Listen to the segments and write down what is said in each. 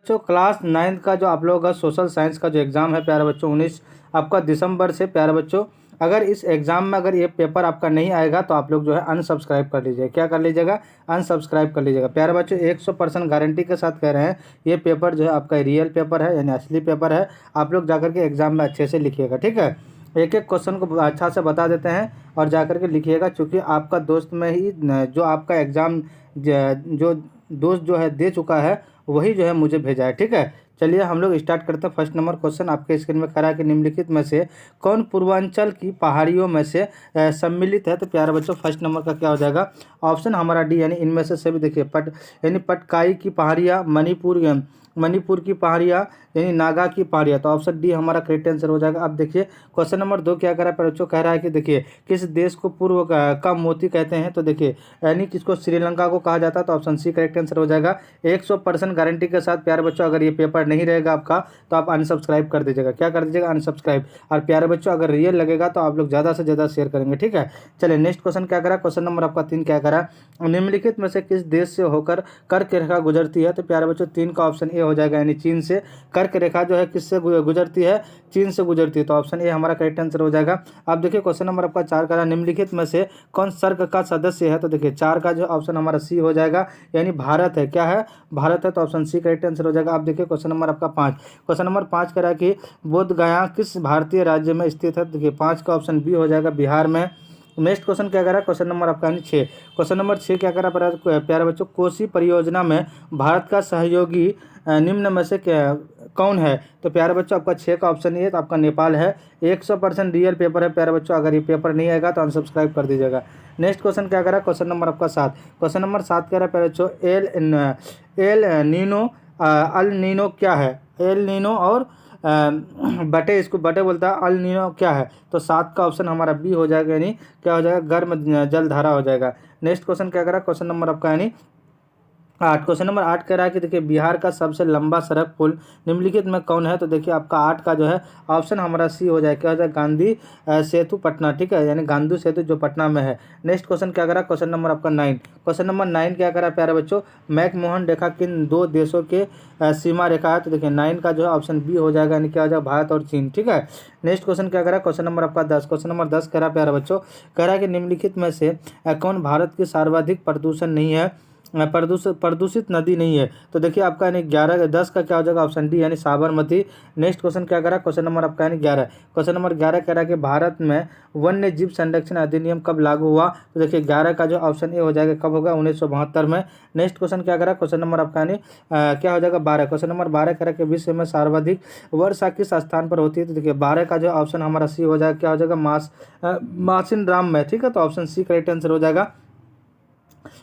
बच्चों class 9th का जो आप लोगों का सोशल साइंस का जो एग्ज़ाम है प्यारे बच्चों 19 आपका दिसंबर से, प्यारे बच्चों अगर इस एग्ज़ाम में अगर ये पेपर आपका नहीं आएगा तो आप लोग जो है अनसब्सक्राइब कर लीजिएगा। क्या कर लीजिएगा? अनसब्सक्राइब कर लीजिएगा। प्यारे बच्चों 100% गारंटी के साथ कह रहे हैं ये पेपर जो है आपका रियल पेपर है, यानी असली पेपर है। आप लोग जाकर के एग्ज़ाम में अच्छे से लिखिएगा, ठीक है। एक एक क्वेश्चन को अच्छा से बता देते हैं और जाकर के लिखिएगा, क्योंकि आपका दोस्त में ही जो आपका एग्ज़ाम जो दोस्त जो है दे चुका है वही जो है मुझे भेजा है, ठीक है। चलिए हम लोग स्टार्ट करते हैं। फर्स्ट नंबर क्वेश्चन आपके स्क्रीन में खड़ा है कि निम्नलिखित में से कौन पूर्वांचल की पहाड़ियों में से सम्मिलित है। तो प्यारे बच्चों फर्स्ट नंबर का क्या हो जाएगा? ऑप्शन हमारा डी, यानी इनमें से सभी। देखिए यानी पटकाई की पहाड़ियाँ, मणिपुर की पहाड़ियाँ, यानी नागा की पहाड़ियाँ। तो ऑप्शन डी हमारा करेक्ट आंसर हो जाएगा। अब देखिए क्वेश्चन नंबर 2 क्या कर रहा है बच्चों? कह रहा है कि देखिए किस देश को पूर्व का मोती कहते हैं। तो देखिए यानी किसको श्रीलंका को कहा जाता है। तो ऑप्शन सी करेक्ट आंसर हो जाएगा। 100% गारंटी के साथ प्यारे बच्चों अगर ये पेपर नहीं रहेगा आपका तो आप अनसब्सक्राइब कर दीजिएगा। क्या कर दीजिएगा? अनसब्सक्राइब। और प्यारे बच्चों अगर रियल लगेगा तो आप लोग ज़्यादा से ज़्यादा शेयर करेंगे, ठीक है। चलिए नेक्स्ट क्वेश्चन क्या करा? क्वेश्चन नंबर आपका 3 क्या करा? निम्नलिखित में से किस देश से होकर कर्क रेखा गुजरती है। तो प्यारे बच्चों 3 का ऑप्शन ए हो जाएगा, यानी चीन से। कर्क रेखा जो है किससे गुजरती है? चीन से गुजरती है। तो ऑप्शन ए हमारा करेक्ट आंसर हो जाएगा। अब देखिए क्वेश्चन नंबर आपका 4 का निम्नलिखित में से कौन सर्क का सदस्य है। तो देखिए 4 का जो ऑप्शन हमारा सी हो जाएगा, यानी भारत है। क्या है? भारत है। तो ऑप्शन सी करेक्ट आंसर हो जाएगा। आप देखिए क्वेश्चन नंबर आपका 5। क्वेश्चन नंबर 5 कह रहा है कि बोध गया किस भारतीय राज्य में स्थित है। देखिए 5 का ऑप्शन बी हो जाएगा, बिहार में। नेक्स्ट क्वेश्चन क्या कर रहा है? क्वेश्चन नंबर आपका 6। क्वेश्चन नंबर 6 क्या कर रहा है प्यारे बच्चों? कोसी परियोजना में भारत का सहयोगी निम्न में से कौन है। तो प्यारे बच्चों आपका 6 का ऑप्शन ये, तो आपका नेपाल है। 100% रियल पेपर है प्यारे बच्चों। अगर ये पेपर नहीं आएगा तो अनसब्सक्राइब कर दीजिएगा। नेक्स्ट क्वेश्चन क्या कर रहा है? क्वेश्चन नंबर आपका 7। क्वेश्चन नंबर 7 कह रहा है प्यारे बच्चों एल नीनो अल नीनो क्या है। एल नीनो और बटे, इसको बटे बोलता है, अल नीनो क्या है। तो 7 का ऑप्शन हमारा बी हो जाएगा, यानी क्या हो जाएगा? गर्म जलधारा हो जाएगा। नेक्स्ट क्वेश्चन क्या करा? क्वेश्चन नंबर आपका यानी 8। क्वेश्चन नंबर 8 कह रहा है कि देखिए बिहार का सबसे लंबा सड़क पुल निम्नलिखित में कौन है। तो देखिए आपका 8 का जो है ऑप्शन हमारा सी हो जाएगा। क्या हो जाएगा? गांधी सेतु पटना, ठीक है, यानी गांधी सेतु जो पटना में है। नेक्स्ट क्वेश्चन क्या करा? क्वेश्चन नंबर आपका 9। क्वेश्चन नंबर 9 क्या करा प्यारे बच्चों? मैकमोहन रेखा किन 2 देशों के सीमा रेखा है। तो देखिए 9 का जो है ऑप्शन बी हो जाएगा, यानी क्या हो जाएगा? भारत और चीन, ठीक है। नेक्स्ट क्वेश्चन क्या करा? क्वेश्चन नंबर आपका 10। क्वेश्चन नंबर 10 कह रहा है प्यारे बच्चों, कह रहा है कि निम्नलिखित में से कौन भारत की सर्वाधिक प्रदूषण नहीं है, प्रदूषित नदी नहीं है। तो देखिए आपका यानी 10 का क्या हो जाएगा? ऑप्शन डी, यानी साबरमती। नेक्स्ट क्वेश्चन क्या करा? क्वेश्चन नंबर आपका यानी 11। क्वेश्चन नंबर 11 कह रहा है कि भारत में वन्य जीव संरक्षण अधिनियम कब लागू हुआ। तो देखिए 11 का जो ऑप्शन ए हो जाएगा, कब होगा? 1972 में। नेक्स्ट क्वेश्चन क्या करा? क्वेश्चन नंबर आपका यानी क्या हो जाएगा? 12। क्वेश्चन नंबर 12 कह रहा है कि विश्व में सर्वाधिक वर्षा किस स्थान पर होती है। तो देखिए 12 का जो ऑप्शन हमारा सी हो जाएगा, क्या हो जाएगा? मासिन राम में, ठीक है। तो ऑप्शन सी करेक्ट आंसर हो जाएगा।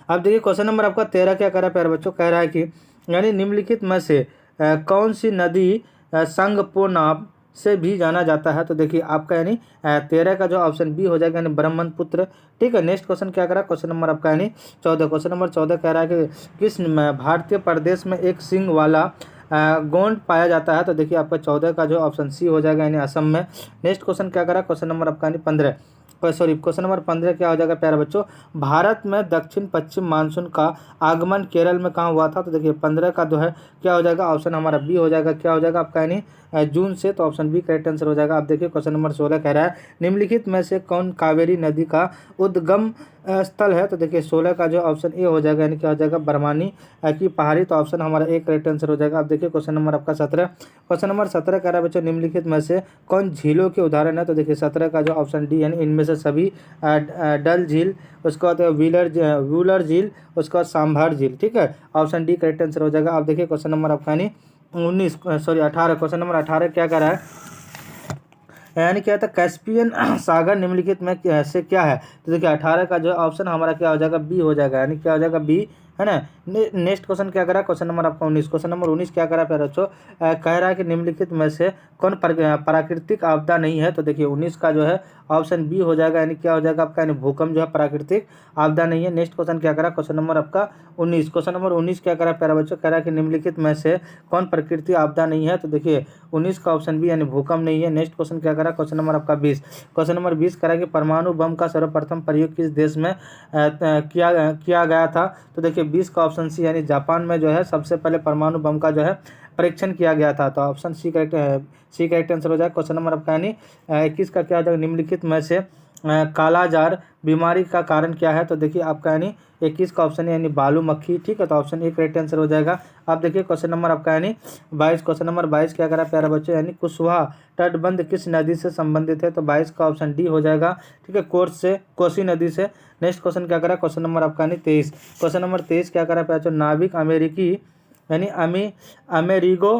अब देखिए क्वेश्चन नंबर आपका 13 क्या कर रहा है प्यारे बच्चों? कह रहा है कि यानी निम्नलिखित में से कौन सी नदी संगपो नाम से भी जाना जाता है। तो देखिए आपका यानी 13 का जो ऑप्शन बी हो जाएगा, यानी ब्रह्मपुत्र, ठीक है। नेक्स्ट क्वेश्चन क्या कर रहा है? क्वेश्चन नंबर आपका यानी 14। क्वेश्चन नंबर 14 कह रहा है कि किस भारतीय प्रदेश में एक सिंग वाला गोंड पाया जाता है। तो देखिए आपका 14 का जो ऑप्शन सी हो जाएगा, यानी असम में। नेक्स्ट क्वेश्चन क्या कर रहा है? क्वेश्चन नंबर आपका यानी 15। क्वेश्चन नंबर 15 क्या हो जाएगा प्यारे बच्चों? भारत में दक्षिण पश्चिम मानसून का आगमन केरल में कहाँ हुआ था। तो देखिए 15 का जो है क्या हो जाएगा? ऑप्शन हमारा बी हो जाएगा। क्या हो जाएगा आपका? यानी जून से। तो ऑप्शन बी करेक्ट आंसर हो जाएगा। आप देखिए क्वेश्चन नंबर 16 कह रहा है निम्नलिखित में से कौन कावेरी नदी का उद्गम स्थल है। तो देखिए 16 का जो ऑप्शन ए हो जाएगा, यानी क्या हो जाएगा? बरवानी की पहाड़ी। तो ऑप्शन हमारा एक करेक्ट आंसर हो जाएगा। आप देखिए क्वेश्चन नंबर आपका 17। क्वेश्चन नंबर 17 कह रहा है बच्चों निम्नलिखित में से कौन झीलों के उदाहरण है। तो देखिए 17 का जो ऑप्शन डी, यानी इनमें से सभी डल झील, उसके बाद व्यूलर झील, उसके बाद सांभर झील, ठीक है। ऑप्शन डी करेक्ट आंसर हो जाएगा। आप देखिए क्वेश्चन नंबर आपका यानी 18। क्वेश्चन नंबर 18 क्या कर रहा है? यानी क्या था? कैस्पियन सागर निम्नलिखित में से क्या है। तो देखिए 18 का जो ऑप्शन हमारा क्या हो जाएगा? बी हो जाएगा, यानी क्या हो जाएगा? बी, है ना। नेक्स्ट क्वेश्चन क्या करा? क्वेश्चन नंबर आपका 19। क्वेश्चन नंबर 19 क्या करा प्यारे बच्चों? कह रहा है कि निम्नलिखित में से कौन प्राकृतिक आपदा नहीं है। तो देखिए 19 का जो है ऑप्शन बी हो जाएगा, यानी क्या हो जाएगा आपका? यानी भूकंप जो है प्राकृतिक आपदा नहीं है। नेक्स्ट क्वेश्चन क्या करा? क्वेश्चन नंबर आपका 19। क्वेश्चन नंबर 19 क्या करा प्यारे बच्चों? कह रहा है कि निम्नलिखित में से कौन प्राकृतिक आपदा नहीं है। तो देखिए 19 का ऑप्शन बी, यानी भूकंप नहीं है। नेक्स्ट क्वेश्चन क्या करा? क्वेश्चन नंबर आपका 20। क्वेश्चन नंबर 20 करा कि परमाणु बम का सर्वप्रथम प्रयोग किस देश में किया गया था। तो देखिए 20 का ऑप्शन सी, यानी जापान में जो है सबसे पहले परमाणु बम का जो है परीक्षण किया गया था? तो ऑप्शन सी करेक्ट आंसर हो जाएगा। क्वेश्चन नंबर आपका यानी 21 का क्या हो जाएगा, निम्नलिखित में से कालाजार बीमारी का कारण क्या है? तो देखिए आपका यानी 21 का ऑप्शन है यानी बालू मक्खी, ठीक है। तो ऑप्शन ए करेक्ट आंसर हो जाएगा। आप देखिए क्वेश्चन नंबर आपका यानी 22, क्वेश्चन नंबर 22 क्या करा प्यारा बच्चों, यानी कुशवाहा तटबंध किस नदी से संबंधित है? तो 22 का ऑप्शन डी हो जाएगा, ठीक है, कोसी नदी से। नेक्स्ट क्वेश्चन क्या करा, क्वेश्चन नंबर आपका यानी 23, क्वेश्चन नंबर 23 क्या करा प्यारा बच्चों, नाविक अमेरिकी यानी अमेरिगो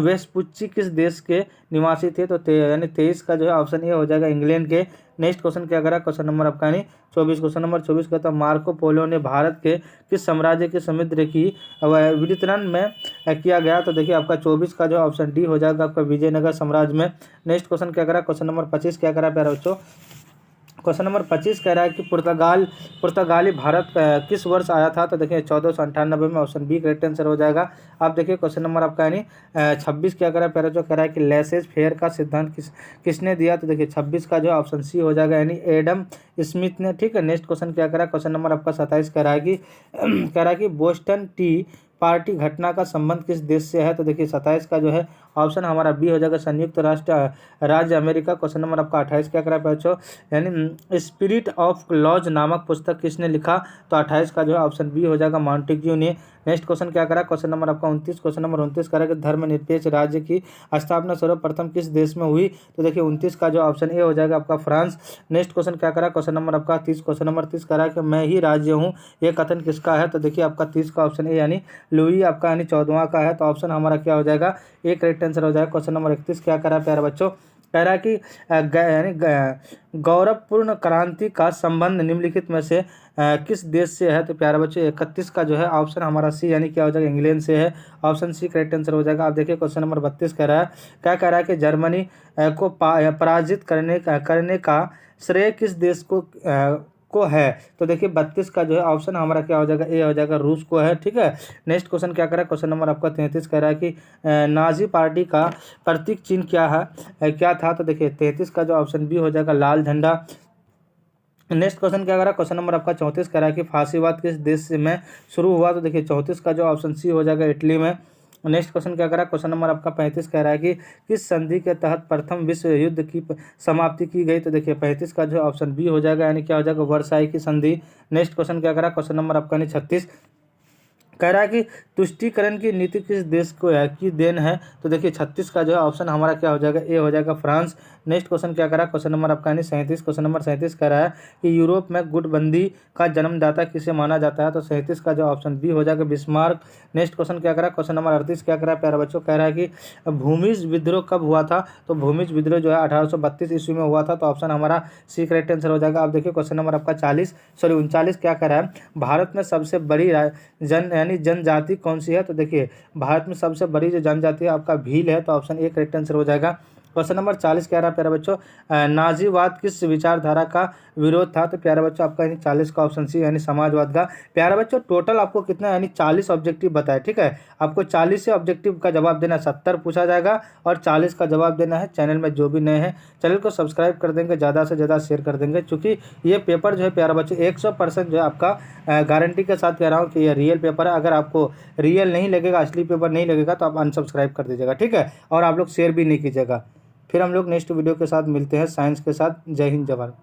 वेस्पुच्ची किस देश के निवासी थे? तो यानी 23 का जो है ऑप्शन ए हो जाएगा, इंग्लैंड के। नेक्स्ट क्वेश्चन क्या करा, क्वेश्चन नंबर आपका यानी 24, क्वेश्चन नंबर 24 कहता है मार्को पोलो ने भारत के किस साम्राज्य के समुद्र की वितरण में किया गया? तो देखिए आपका 24 का जो ऑप्शन डी हो जाएगा आपका विजयनगर साम्राज्य में। नेक्स्ट क्वेश्चन क्या करा, क्वेश्चन नंबर 25 क्या करा प्यारे बच्चों, क्वेश्चन नंबर 25 कह रहा है कि पुर्तगाली भारत किस वर्ष आया था? तो देखिए 1498 में, ऑप्शन बी करेक्ट आंसर हो जाएगा। आप देखिए क्वेश्चन नंबर आपका यानी 26 क्या कह रहा है पहले जो कह रहा है कि लेसेज फेयर का सिद्धांत किसने दिया? तो देखिए 26 का जो ऑप्शन सी हो जाएगा यानी एडम स्मिथ ने, ठीक है। नेक्स्ट क्वेश्चन क्या कह रहा है, क्वेश्चन नंबर आपका 27 कह रहा है कि बोस्टन टी पार्टी घटना का संबंध किस देश से है? तो देखिए 27 का जो है ऑप्शन हमारा बी हो जाएगा, संयुक्त राष्ट्र राज्य अमेरिका। क्वेश्चन नंबर आपका 28 क्या करा बच्चों, यानी स्पिरिट ऑफ लॉज नामक पुस्तक किसने लिखा? तो 28 का जो है ऑप्शन बी हो जाएगा, मॉन्टेग्यू ने। नेक्स्ट क्वेश्चन क्या करा, क्वेश्चन नंबर आपका 29, क्वेश्चन नंबर 29 करा कि धर्मनिरपेक्ष राज्य की स्थापना सर्वप्रथम किस देश में हुई? तो देखिए 29 का जो ऑप्शन ए हो जाएगा आपका फ्रांस। नेक्स्ट क्वेश्चन क्या करा, क्वेश्चन नंबर आपका 30, क्वेश्चन नंबर 30 करा कि मैं ही राज्य हूँ, ये कथन किसका है? तो देखिए आपका 30 का ऑप्शन ए यानी लुई आपका यानी 14वां का है। तो ऑप्शन हमारा क्या हो जाएगा, ए करेक्ट आंसर हो जाएगा। क्वेश्चन नंबर 31 क्या करा प्यारे बच्चों, कह रहा है कि यानी गौरवपूर्ण क्रांति का संबंध निम्नलिखित में से किस देश से है? तो प्यारे बच्चों 31 का जो है ऑप्शन हमारा सी यानी क्या हो जाएगा, इंग्लैंड से है। ऑप्शन सी करेक्ट आंसर हो जाएगा। आप देखिए क्वेश्चन नंबर 32 कह रहा है, क्या कह रहा है कि जर्मनी को पराजित करने का श्रेय किस देश को है? तो देखिए 32 का जो है ऑप्शन हमारा क्या हो जाएगा, ए हो जाएगा, रूस को है, ठीक है। नेक्स्ट क्वेश्चन क्या कह रहा है, क्वेश्चन नंबर आपका 33 कह रहा है कि नाजी पार्टी का प्रतीक चिन्ह क्या था? तो देखिए 33 का जो ऑप्शन बी हो जाएगा, लाल झंडा। नेक्स्ट क्वेश्चन क्या कह रहा है, क्वेश्चन नंबर आपका 34 कह रहा है कि फांसीवाद किस देश में शुरू हुआ? तो देखिए 34 का जो ऑप्शन सी हो जाएगा, इटली में। नेक्स्ट क्वेश्चन क्या कह रहा है, क्वेश्चन नंबर आपका 35 कह रहा है कि किस संधि के तहत प्रथम विश्व युद्ध की समाप्ति की गई? तो देखिए 35 का जो ऑप्शन बी हो जाएगा यानी क्या हो जाएगा, वर्साई की संधि। नेक्स्ट क्वेश्चन क्या कह रहा है, क्वेश्चन नंबर आपका यानी 36 कह रहा है कि तुष्टीकरण की नीति किस देश को की देन है? तो देखिए 36 का जो है ऑप्शन हमारा क्या हो जाएगा, ए हो जाएगा, फ्रांस। नेक्स्ट क्वेश्चन क्या कह रहा है, क्वेश्चन नंबर आपका यानी 37, क्वेश्चन नंबर 37 कह रहा है कि यूरोप में गुटबंदी का जन्मदाता किसे माना जाता है? तो 37 का जो ऑप्शन बी हो जाएगा, बिस्मार्क। नेक्स्ट क्वेश्चन क्या कह रहा है, क्वेश्चन नंबर 38 क्या कह रहा है प्यारे बच्चों, कह रहा है कि भूमिज विद्रोह कब हुआ था? तो भूमिज विद्रोह जो है 1832 ईस्वी में हुआ था। तो ऑप्शन हमारा सी करेक्ट आंसर हो जाएगा। आप देखिए क्वेश्चन नंबर आपका 39 क्या कह रहा है, भारत में सबसे बड़ी जनजाति कौन सी है? तो देखिए भारत में सबसे बड़ी जो जनजाति है आपका भील है। तो ऑप्शन ए करेक्ट आंसर हो जाएगा। क्वेश्चन नंबर 40 कह रहा है प्यारे बच्चों, नाजीवाद किस विचारधारा का विरोध था? तो प्यारे बच्चों आपका यानी 40 का ऑप्शन सी यानी समाजवाद का। प्यारे बच्चों टोटल आपको कितना यानी 40 ऑब्जेक्टिव बताए, ठीक है। आपको 40 से ऑब्जेक्टिव का जवाब देना 70 पूछा जाएगा और 40 का जवाब देना है। चैनल में जो भी नए हैं चैनल को सब्सक्राइब कर देंगे, ज़्यादा से ज़्यादा शेयर कर देंगे, क्योंकि ये पेपर जो है प्यारे बच्चों 100% जो है आपका गारंटी के साथ कह रहा हूँ कि ये रियल पेपर है। अगर आपको रियल नहीं लगेगा, असली पेपर नहीं लगेगा तो आप अनसब्सक्राइब कर दीजिएगा, ठीक है। और आप लोग शेयर भी नहीं कीजिएगा। फिर हम लोग नेक्स्ट वीडियो के साथ मिलते हैं साइंस के साथ। जय हिंद, जय भारत।